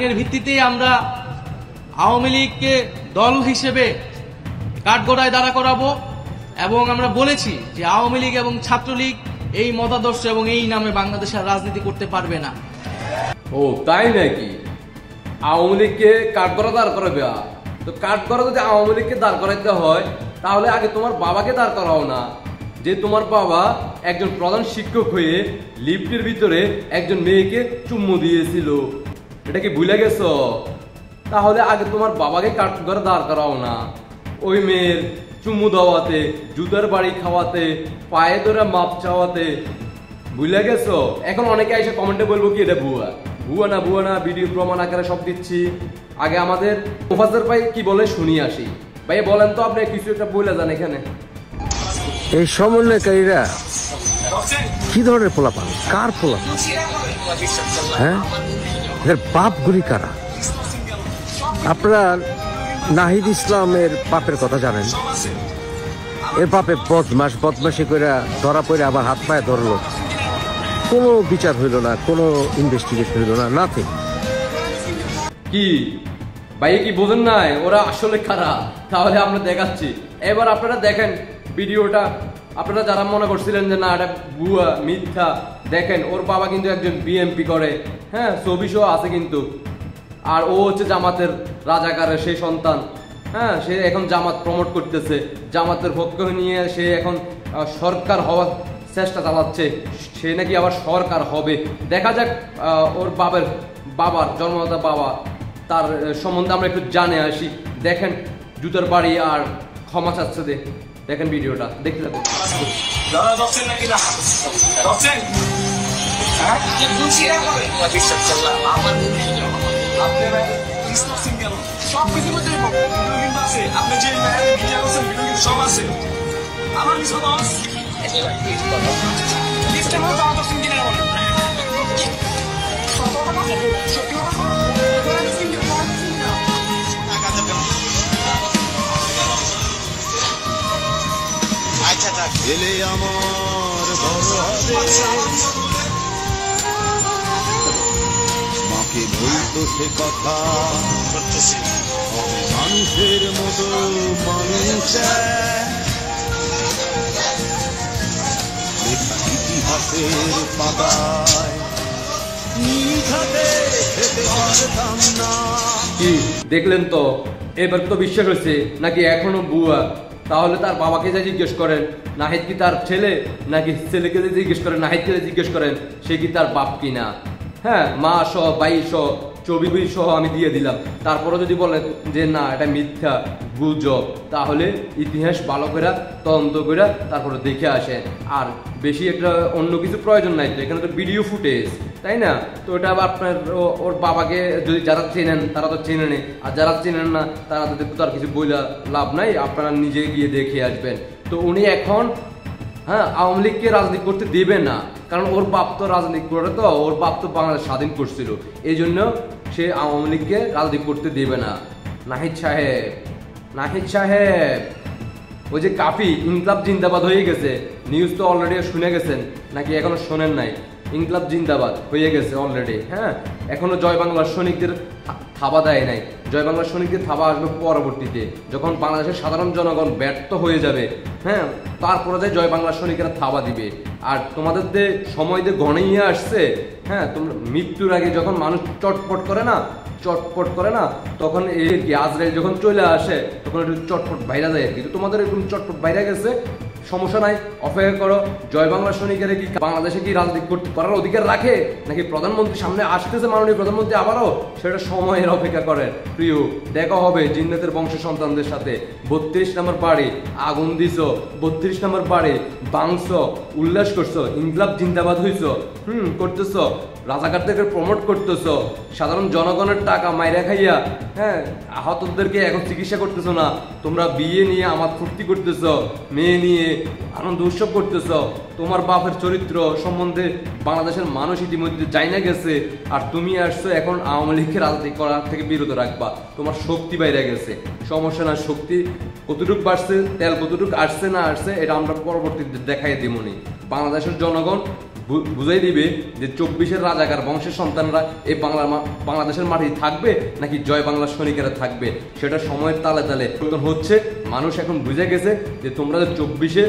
এর ভিত্তিতেই আমরা আওয়ামী লীগকে দল হিসেবে কাঠগড়ায় দাঁড়া করাবো এবং আমরা বলেছি যে আওয়ামী লীগ এবং ছাত্রলীগ এই মতাদর্শ এবং এই নামে বাংলাদেশের রাজনীতি করতে পারবে না। ও তাই নাকি? আওয়ামী লীগকে কাঠগড়া দাঁড় করাবে? তো কাঠগড়া যদি আওয়ামী লীগকে দাঁড় করাইতে হয় তাহলে আগে তোমার বাবাকে দাঁড় করাও না, যে তোমার বাবা একজন প্রধান শিক্ষক হয়ে লিফটের ভিতরে একজন মেয়েকে চুম্মু দিয়েছিল, এটা কি ভুলে গেছো? তাহলে আগে তোমার বাবাকে কাঠগড়া দাঁড় করাও না। ওই মেয়ের চুম্মু দেওয়াতে, জুতার বাড়ি খাওয়াতে, পায়ে ধরে মাপ চাওয়াতে ভুলে গেছো? এখন অনেকে এসে কমেন্টে বলবো কি এটা ভুয়া। ভুয়া না, ভিডিও প্রমাণ আকারে সব দিচ্ছি। আগে আমাদের মুফাজ্জল ভাই কি বলে শুনি আসি। ভাই বলেন তো, আপনি কিছু একটা বলে যান এখানে। এই সমন্বয়কারীরা কি ধরনের পোলাপান? কার পোলাপান? হ্যাঁ, এর বাপগুলি কারা? আপনারা নাহিদ ইসলামের বাপের কথা জানেন? এর বাপে বদমাশি করে ধরা পড়ে আবার হাত পায়ে ধরলো, কোনো বিচার হইল না, কোনো ইনভেস্টিগেশন হইল না, নাথিং। কি ভাই কি বোঝেন নাই ওরা আসলে কারা? তাহলে আমরা দেখাচ্ছি, এবার আপনারা দেখেন ভিডিওটা। আপনারা যারা মনে করছিলেন যে না এটা ভুয়া মিথ্যা, দেখেন ওর বাবা কিন্তু একজন বিএমপি করে, হ্যাঁ, ছবি সহ আছে কিন্তু। আর ও হচ্ছে জামাতের রাজাকারের সেই সন্তান, হ্যাঁ, সে এখন জামাত প্রমোট করতেছে, জামাতের পক্ষ নিয়ে সে এখন সরকার হওয়ার চেষ্টা চালাচ্ছে, সে নাকি আবার সরকার হবে। দেখা যাক ওর বাবার জন্মদাতা বাবা, তার সম্বন্ধে আমরা একটু জানে আসি। দেখেন জুতার বাড়ি আর ক্ষমা চাচ্ছে, দেখেন ভিডিওটা দেখতে থাকুন। এলে আমার বড় হবে, মাকে বলতো সে কথা, মানুষের মতো মানুষ ইতিহাসের পাতায় নিখাতে খেতে পারতাম না। কি দেখলেন তো? এবার তো বিশ্বাস হচ্ছে নাকি এখনো ভুয়া? তাহলে তার বাবাকে যা জিজ্ঞেস করেন নাহিদ কি তার ছেলে, নাকি ছেলেকে যে জিজ্ঞেস করেন নাহিদকে জিজ্ঞেস করেন সে কি তার বাপ কিনা। হ্যাঁ, মা সহ ভাই সহ ছবি সহ আমি দিয়ে দিলাম। তারপরে যদি বলেন যে না এটা মিথ্যা গুজব, তাহলে ইতিহাস ভালো করে তদন্ত করে তারপরে দেখে আসেন। আর বেশি একটা অন্য কিছু প্রয়োজন নাই তো, এখানে তো ভিডিও ফুটেজ, তাই না? তো ওটা আবার আপনার ওর বাবাকে যদি যারা চেনেন তারা তো চেনে নেই, আর যারা চেনেন না তারা তার কিছু বইলা লাভ নাই, আপনারা নিজে গিয়ে দেখে আসবেন। তো উনি এখন হ্যাঁ আওয়ামী লীগকে রাজনীতি করতে দেবে না, কারণ ওর বাপ তো রাজনীতি করে, তো ওর বাপ তো বাংলাদেশ স্বাধীন করছিল, এই জন্য সে আওয়ামী লীগকে রাজনীতি করতে দেবে না। নাহিদ সাহেব ওই যে কাফি ইনকলাব জিন্দাবাদ হয়ে গেছে, নিউজ তো অলরেডি শুনে গেছেন নাকি এখনো শোনেন নাই? ইনকলাব জিন্দাবাদ হয়ে গেছে অলরেডি, হ্যাঁ। এখনো জয় বাংলার সৈনিকদের থাবা দেয় নাই, জয় বাংলার সৈনিকদের থাবা আসবে পরবর্তীতে, যখন বাংলাদেশের সাধারণ জনগণ ব্যর্থ হয়ে যাবে, হ্যাঁ, তারপরে যায় জয় বাংলার সৈনিকেরা থাবা দিবে। আর তোমাদের যে সময় যে ঘনিয়ে আসছে, হ্যাঁ, তোমরা মৃত্যুর আগে যখন মানুষ চটপট করে না তখন এই আজরাইল যখন চলে আসে তখন একটু চটপট বাইরে যায় আর কি। তো তোমাদের এরকম চটপট বাইরে গেছে, সমস্যা নাই, অপেক্ষা করো। জয় বাংলা সৈনিকেরা কি বাংলাদেশে কি রাজনীতি করতে করার অধিকার রাখে, নাকি প্রধানমন্ত্রী সামনে আসতেছে মাননীয় প্রধানমন্ত্রী আবারও, সেটা সময়ের অপেক্ষা করেন। প্রিয়, দেখা হবে জিন্নাতের বংশ সন্তানদের সাথে। 32 নম্বর বাড়ি আগুন দিছ, 32 নম্বর বাড়ি বাংশ, উল্লাস করছো, ইনকলাব জিন্দাবাদ হইছ, করতেছ, রাজাকারদেরকে প্রমোট করতেছ, সাধারণ জনগণের টাকা মাইরা খাইয়া, হ্যাঁ, আহতদেরকে এখন চিকিৎসা করতেছো না। তোমরা বিয়ে নিয়ে আমার ফুর্তি করতেছ, মেয়ে নিয়ে আনন্দ উৎসব করতেছ। তোমার বাপের চরিত্র সম্বন্ধে বাংলাদেশের মানুষ ইতিমধ্যে জানা গেছে, আর তুমি আসছো এখন আওয়ামী লীগকে রাজনীতি করার থেকে বিরত রাখবা। তোমার শক্তি বাইরে গেছে, সমস্যা না, শক্তি কতটুকু বাড়ছে, তেল কতটুকু আসছে না আসছে এটা আমরা পরবর্তীতে দেখাই দিবনি। বাংলাদেশের জনগণ বুঝাই দিবে যে 24-এর রাজাকার বংশের সন্তানরা এই বাংলাদেশের মাটি থাকবে নাকি জয় বাংলার সৈনিকেরা থাকবে, সেটা সময়ের তালে তালে পরিবর্তন হচ্ছে। মানুষ এখন বুঝে গেছে যে তোমরা 24-এ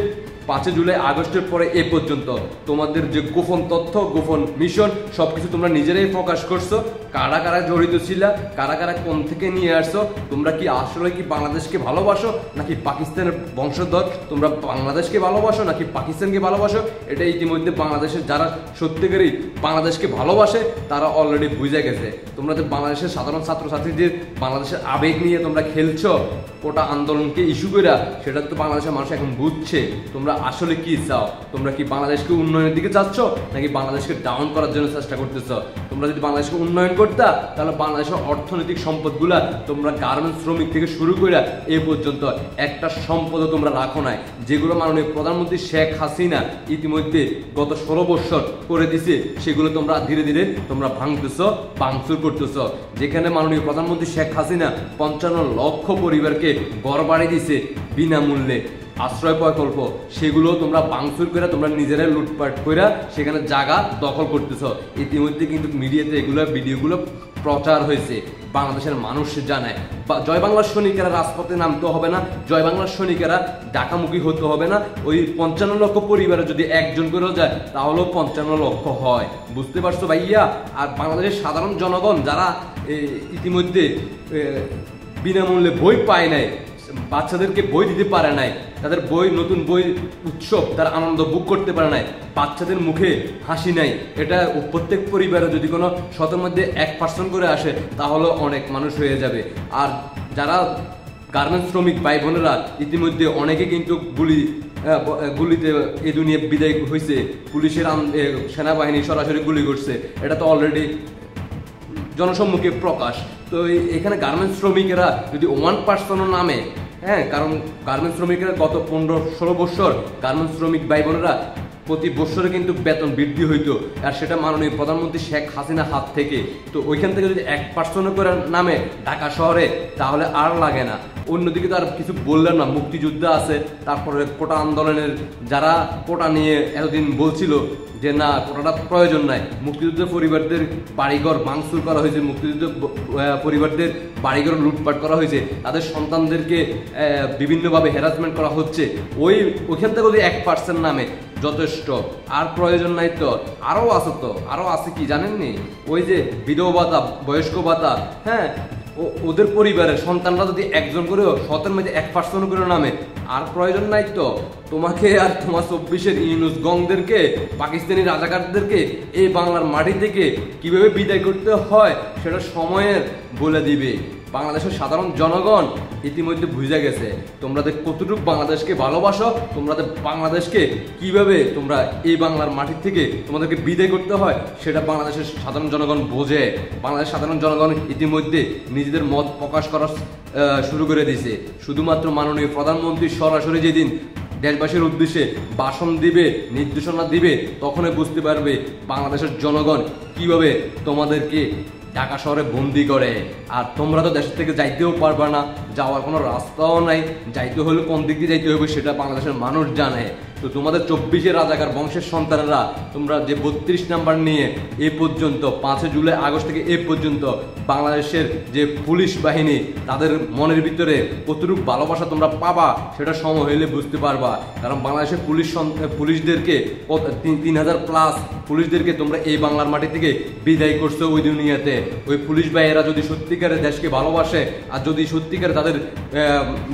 5 জুলাই আগস্টের পরে এ পর্যন্ত তোমাদের যে গোপন তথ্য, গোপন মিশন সবকিছু তোমরা নিজেরাই প্রকাশ করছো। কারা কারা জড়িত ছিল, কারা কারা কোন থেকে নিয়ে আসছো, তোমরা কি আসলে কি বাংলাদেশকে ভালোবাসো নাকি পাকিস্তানের বংশধর, তোমরা বাংলাদেশকে ভালোবাসো নাকি পাকিস্তানকে ভালোবাসো, এটা ইতিমধ্যে বাংলাদেশের যারা সত্যিকারই বাংলাদেশকে ভালোবাসে তারা অলরেডি বুঝে গেছে। তোমরা যে বাংলাদেশের সাধারণ ছাত্রছাত্রীদের বাংলাদেশের আবেগ নিয়ে তোমরা খেলছো, কোটা আন্দোলনকে ইস্যু করে, সেটা তো বাংলাদেশের মানুষ এখন বুঝছে তোমরা আসলে কি চাও। তোমরা কি বাংলাদেশকে উন্নয়নের দিকে চাচ্ছ নাকি বাংলাদেশকে ডাউন করার জন্য চেষ্টা করতেছ? তোমরা যদি বাংলাদেশকে উন্নয়ন করতা তাহলে বাংলাদেশের অর্থনৈতিক সম্পদগুলা তোমরা গার্মেন্টস শ্রমিক থেকে শুরু করে এ পর্যন্ত একটা সম্পদও তোমরা রাখো নাই, যেগুলো মাননীয় প্রধানমন্ত্রী শেখ হাসিনা ইতিমধ্যে গত 16 বছর করে দিছে, সেগুলো তোমরা ধীরে ধীরে তোমরা ভাঙচুর করতেছ। যেখানে মাননীয় প্রধানমন্ত্রী শেখ হাসিনা 55 লক্ষ পরিবারকে ঘর বাড়ি দিছে বিনামূল্যে আশ্রয় প্রকল্প, সেগুলো তোমরা ভাঙচুর করে তোমরা নিজেরাই লুটপাট করে সেখানে জায়গা দখল করতেছ। ইতিমধ্যে কিন্তু মিডিয়াতে এগুলো ভিডিওগুলো প্রচার হয়েছে, বাংলাদেশের মানুষ জানায়। জয় বাংলার সৈনিকেরা রাজপথে নামতে হবে না, জয় বাংলার সৈনিকেরা ঢাকামুখী হতে হবে না। ওই 55 লক্ষ পরিবারে যদি একজন করেও যায় তাহলেও 55 লক্ষ হয়, বুঝতে পারছো ভাইয়া? আর বাংলাদেশের সাধারণ জনগণ যারা ইতিমধ্যে বিনামূল্যে বই পায় নাই, বাচ্চাদেরকে বই দিতে পারে নাই, তাদের বই নতুন বই উৎসব তার আনন্দ বুক করতে পারে নাই, বাচ্চাদের মুখে হাসি নাই, এটা প্রত্যেক পরিবারে যদি কোনো 100-এর মধ্যে 1% করে আসে তাহলে অনেক মানুষ হয়ে যাবে। আর যারা গার্মেন্টস শ্রমিক ভাই বোনেরা ইতিমধ্যে অনেকে কিন্তু গুলিতে এই দুনিয়া বিদায় হয়েছে, পুলিশের সেনাবাহিনী সরাসরি গুলি করছে, এটা তো অলরেডি জনসম্মুখে প্রকাশ। তো এখানে গার্মেন্টস শ্রমিকেরা যদি 1% নামে, হ্যাঁ, কারণ গার্মেন্টস শ্রমিকেরা গত 15-16 বছর গার্মেন্টস শ্রমিক ভাই বোনেরা প্রতি বছরে কিন্তু বেতন বৃদ্ধি হইতো, আর সেটা মাননীয় প্রধানমন্ত্রী শেখ হাসিনা হাত থেকে। তো ওইখান থেকে যদি 1% করে নামে ঢাকা শহরে তাহলে আর লাগে না। অন্যদিকে তো আর কিছু বললেন না, মুক্তিযুদ্ধ আছে, তারপরে কোটা আন্দোলনের যারা কোটা নিয়ে এতদিন বলছিল যে না কোটাটা প্রয়োজন নাই, মুক্তিযুদ্ধের পরিবারদের বাড়িঘর ভাঙচুর করা হয়েছে, মুক্তিযুদ্ধ পরিবারদের বাড়িঘর লুটপাট করা হয়েছে, তাদের সন্তানদেরকে বিভিন্নভাবে হ্যারাসমেন্ট করা হচ্ছে, ওইখান থেকে যদি 1% নামে যথেষ্ট, আর প্রয়োজন নাই। তো আরও আছে কি জানেননি, ওই যে বিধবা ভাতা, বয়স্ক ভাতা, হ্যাঁ, ওদের পরিবারের সন্তানরা যদি একজন করেও 100-এর মধ্যে 1% করে নামে, আর প্রয়োজন নাই। তো তোমাকে আর তোমার 24-এর ইউনুস গংদেরকে, পাকিস্তানি রাজাকারদেরকে এই বাংলার মাটি থেকে কিভাবে বিদায় করতে হয় সেটা সময়ের বলে দিবে। বাংলাদেশের সাধারণ জনগণ ইতিমধ্যে বুঝে গেছে তোমরা কতটুকু বাংলাদেশকে ভালোবাসো, তোমরা বাংলাদেশকে কিভাবে তোমরা এই বাংলার মাটির থেকে তোমাদেরকে বিদায় করতে হয় সেটা বাংলাদেশের সাধারণ জনগণ বোঝে। বাংলাদেশের সাধারণ জনগণ ইতিমধ্যে নিজেদের মত প্রকাশ করা শুরু করে দিয়েছে। শুধুমাত্র মাননীয় প্রধানমন্ত্রী সরাসরি যেদিন দেশবাসীর উদ্দেশ্যে ভাষণ দিবে, নির্দেশনা দিবে, তখনই বুঝতে পারবে বাংলাদেশের জনগণ কিভাবে তোমাদেরকে ঢাকা শহরে বন্দি করে। আর তোমরা তো দেশ থেকে যাইতেও পারবে না, যাওয়ার কোনো রাস্তাও নাই, যাইতে হলে কোন দিক দিয়ে যাইতে হবে সেটা বাংলাদেশের মানুষ জানে। তো তোমাদের 24-এর রাজাকার বংশের সন্তানেরা তোমরা যে 32 নাম্বার নিয়ে এ পর্যন্ত 5 জুলাই আগস্ট থেকে এ পর্যন্ত বাংলাদেশের যে পুলিশ বাহিনী তাদের মনের ভিতরে কতটুকু ভালোবাসা তোমরা পাবা সেটা সময় হইলে বুঝতে পারবা। কারণ বাংলাদেশের পুলিশদেরকে 3000+ পুলিশদেরকে তোমরা এই বাংলার মাটি থেকে বিদায় করছো ওই দুনিয়াতে। ওই পুলিশ ভাইয়েরা যদি সত্যিকারে দেশকে ভালোবাসে আর যদি সত্যিকারে তাদের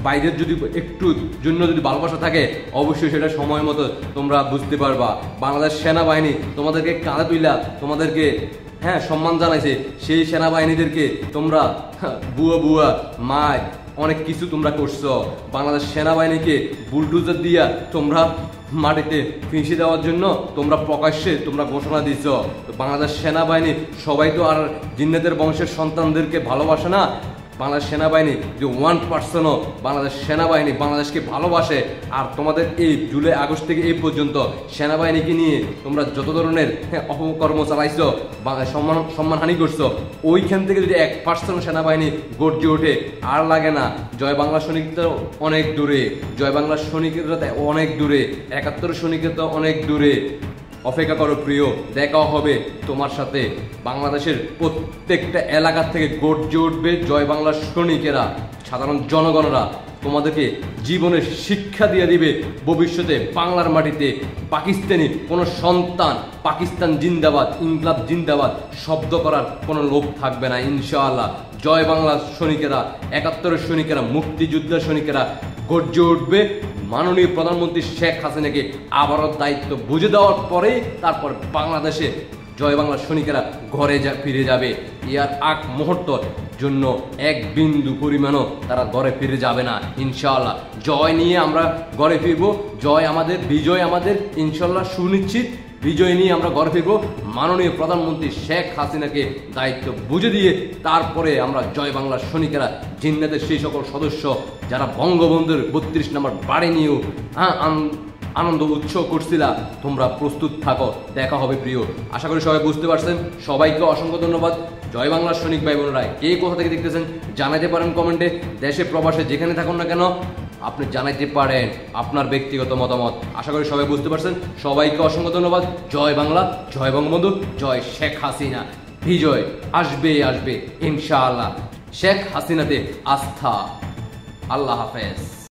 বাইরের যদি একটু জন্য যদি ভালোবাসা থাকে অবশ্যই সেটা সময় মতো তোমরা বুঝতে পারবা। বাংলাদেশ সেনাবাহিনী তোমাদেরকে কাঁধে তুইলা তোমাদেরকে সম্মান জানাইছে, সেই সেনাবাহিনীদেরকে তোমরা বুয়া মায় অনেক কিছু তোমরা করছো। বাংলাদেশ সেনাবাহিনীকে বুলডোজার দিয়া তোমরা মাটিতে ফিসে দেওয়ার জন্য তোমরা প্রকাশ্যে তোমরা ঘোষণা দিচ্ছ। বাংলাদেশ সেনাবাহিনী সবাই তো আর জিন্নাতের বংশের সন্তানদেরকে ভালোবাসে না। বাংলাদেশ সেনাবাহিনী যে 1%ও বাংলাদেশ সেনাবাহিনী বাংলাদেশকে ভালোবাসে। আর তোমাদের এই জুলাই আগস্ট থেকে এই পর্যন্ত সেনাবাহিনীকে নিয়ে তোমরা যত ধরনের অপকর্ম চালাইছো, সম্মানহানি করছো, ওইখান থেকে যদি 1% সেনাবাহিনী গর্জে ওঠে আর লাগে না। জয় বাংলা সৈনিকরা অনেক দূরে, জয় বাংলার সৈনিকরা অনেক দূরে, 71 সৈনিকরা অনেক দূরে, অপেক্ষা করো প্রিয়, দেখা হবে তোমার সাথে। বাংলাদেশের প্রত্যেকটা এলাকা থেকে গর্জে উঠবে জয় বাংলার সৈনিকেরা, সাধারণ জনগণরা তোমাদেরকে জীবনের শিক্ষা দিয়ে দিবে। ভবিষ্যতে বাংলার মাটিতে পাকিস্তানি কোনো সন্তান পাকিস্তান জিন্দাবাদ, ইনকলাব জিন্দাবাদ শব্দ করার কোনো লোক থাকবে না ইনশাআল্লাহ। জয় বাংলার সৈনিকেরা, ৭১-এর সৈনিকেরা, মুক্তিযুদ্ধের সৈনিকেরা গর্জে উঠবে। মাননীয় প্রধানমন্ত্রী শেখ হাসিনাকে আবারও দায়িত্ব বুঝে দেওয়ার পরে তারপর বাংলাদেশে জয় বাংলার সৈনিকেরা ঘরে ফিরে যাবে। ইয়ার আগ মুহূর্ত জন্য এক বিন্দু পরিমাণও তারা ঘরে ফিরে যাবে না ইনশাআল্লাহ। জয় নিয়ে আমরা ঘরে ফিরব, জয় আমাদের, বিজয় আমাদের ইনশাআল্লাহ সুনিশ্চিত। বিজয় নিয়ে আমরা ঘরে ফিরব। মাননীয় প্রধানমন্ত্রী শেখ হাসিনাকে দায়িত্ব বুঝে দিয়ে তারপরে আমরা জয় বাংলার সৈনিকেরা, জিন্নাতের সেই সকল সদস্য যারা বঙ্গবন্ধুর ৩২ নম্বর বাড়ি নিয়েও আনন্দ উৎসব করছিলা, তোমরা প্রস্তুত থাকো, দেখা হবে প্রিয়। আশা করি সবাই বুঝতে পারছেন। সবাইকে অসংখ্য ধন্যবাদ। জয় বাংলার সৈনিক ভাই বোনেরা, কে কোথা থেকে দেখতেছেন জানাতে পারেন কমেন্টে। দেশে প্রবাসে যেখানে থাকুন না কেন আপনি জানাইতে পারেন আপনার ব্যক্তিগত মতামত। আশা করি সবাই বুঝতে পারছেন। সবাইকে অসংখ্য ধন্যবাদ। জয় বাংলা, জয় বঙ্গবন্ধু, জয় শেখ হাসিনা। বিজয় আসবে আসবে ইনশাআল্লাহ। শেখ হাসিনাতে আস্থা। আল্লাহ হাফেজ।